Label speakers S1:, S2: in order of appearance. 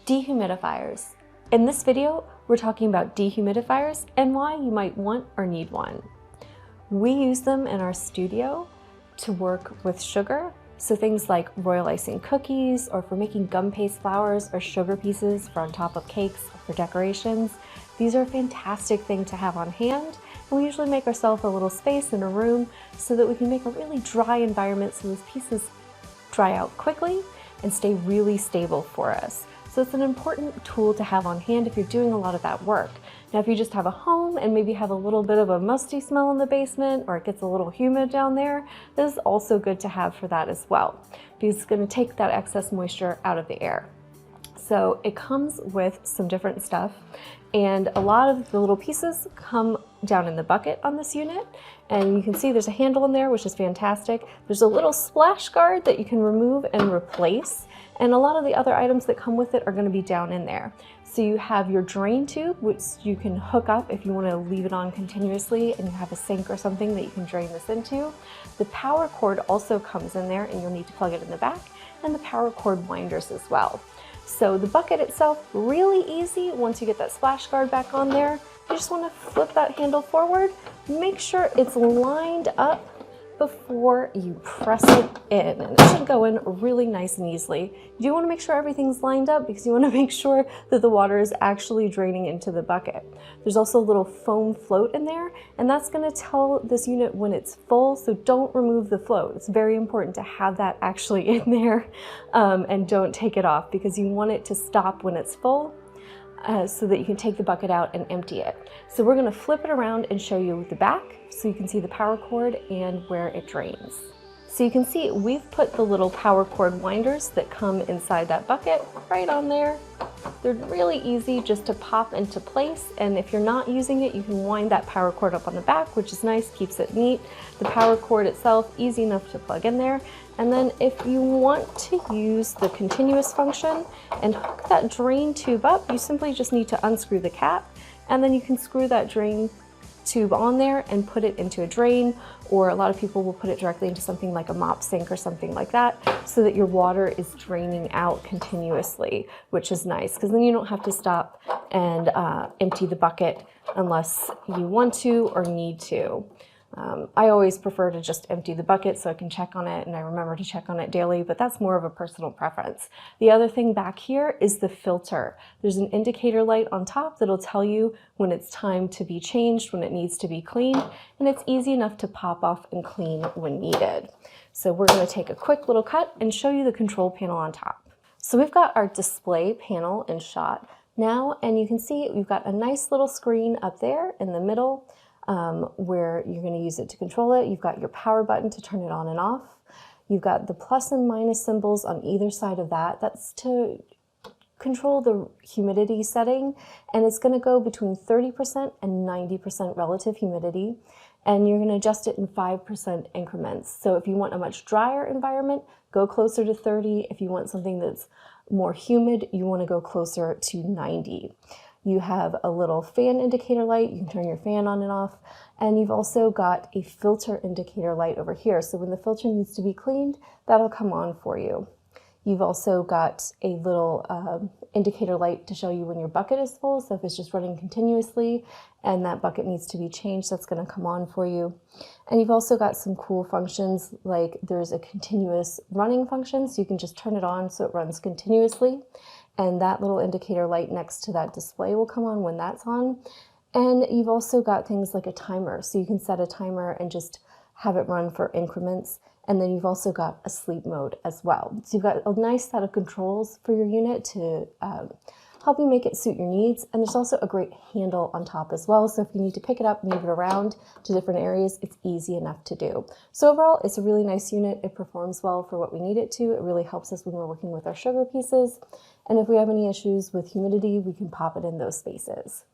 S1: Dehumidifiers. In this video, we're talking about dehumidifiers and why you might want or need one. We use them in our studio to work with sugar, so things like royal icing cookies, or for making gum paste flowers or sugar pieces for on top of cakes or for decorations. These are a fantastic thing to have on hand, and we usually make ourselves a little space in a room so that we can make a really dry environment so those pieces dry out quickly and stay really stable for us. So it's an important tool to have on hand if you're doing a lot of that work. Now, if you just have a home and maybe have a little bit of a musty smell in the basement, or it gets a little humid down there, this is also good to have for that as well, because it's going to take that excess moisture out of the air. So it comes with some different stuff, and a lot of the little pieces come down in the bucket on this unit, and you can see there's a handle in there, which is fantastic. There's a little splash guard that you can remove and replace, and a lot of the other items that come with it are going to be down in there. So you have your drain tube, which you can hook up if you want to leave it on continuously and you have a sink or something that you can drain this into. The power cord also comes in there, and you'll need to plug it in the back, and the power cord winders as well. So the bucket itself, really easy. Once you get that splash guard back on there, you just want to flip that handle forward, make sure it's lined up before you press it in, and it should go in really nice and easily. You do want to make sure everything's lined up because you want to make sure that the water is actually draining into the bucket. There's also a little foam float in there, and that's going to tell this unit when it's full, so don't remove the float. It's very important to have that actually in there, and don't take it off because you want it to stop when it's full. So that you can take the bucket out and empty it. So we're going to flip it around and show you the back so you can see the power cord and where it drains. So you can see we've put the little power cord winders that come inside that bucket right on there. They're really easy just to pop into place, and if you're not using it, you can wind that power cord up on the back, which is nice, keeps it neat. The power cord itself, easy enough to plug in there. And then if you want to use the continuous function and hook that drain tube up, you simply just need to unscrew the cap, and then you can screw that drain tube on there and put it into a drain, or a lot of people will put it directly into something like a mop sink or something like that, so that your water is draining out continuously, which is nice because then you don't have to stop and empty the bucket unless you want to or need to. I always prefer to just empty the bucket so I can check on it, and I remember to check on it daily, but that's more of a personal preference. The other thing back here is the filter. There's an indicator light on top that'll tell you when it's time to be changed, when it needs to be cleaned, and it's easy enough to pop off and clean when needed. So we're going to take a quick little cut and show you the control panel on top. So we've got our display panel in shot now, and you can see we've got a nice little screen up there in the middle, where you're going to use it to control it. You've got your power button to turn it on and off. You've got the plus and minus symbols on either side of that. That's to control the humidity setting, and it's going to go between 30% and 90% relative humidity, and you're going to adjust it in 5% increments. So if you want a much drier environment, go closer to 30. If you want something that's more humid, you want to go closer to 90. You have a little fan indicator light. You can turn your fan on and off. And you've also got a filter indicator light over here. So when the filter needs to be cleaned, that'll come on for you. You've also got a little indicator light to show you when your bucket is full. So if it's just running continuously and that bucket needs to be changed, that's going to come on for you. And you've also got some cool functions, like there's a continuous running function, so you can just turn it on so it runs continuously. And that little indicator light next to that display will come on when that's on. And you've also got things like a timer, so you can set a timer and just have it run for increments. And then you've also got a sleep mode as well. So you've got a nice set of controls for your unit to help you make it suit your needs. And there's also a great handle on top as well. So if you need to pick it up, move it around to different areas, it's easy enough to do. So overall, it's a really nice unit. It performs well for what we need it to. It really helps us when we're working with our sugar pieces. And if we have any issues with humidity, we can pop it in those spaces.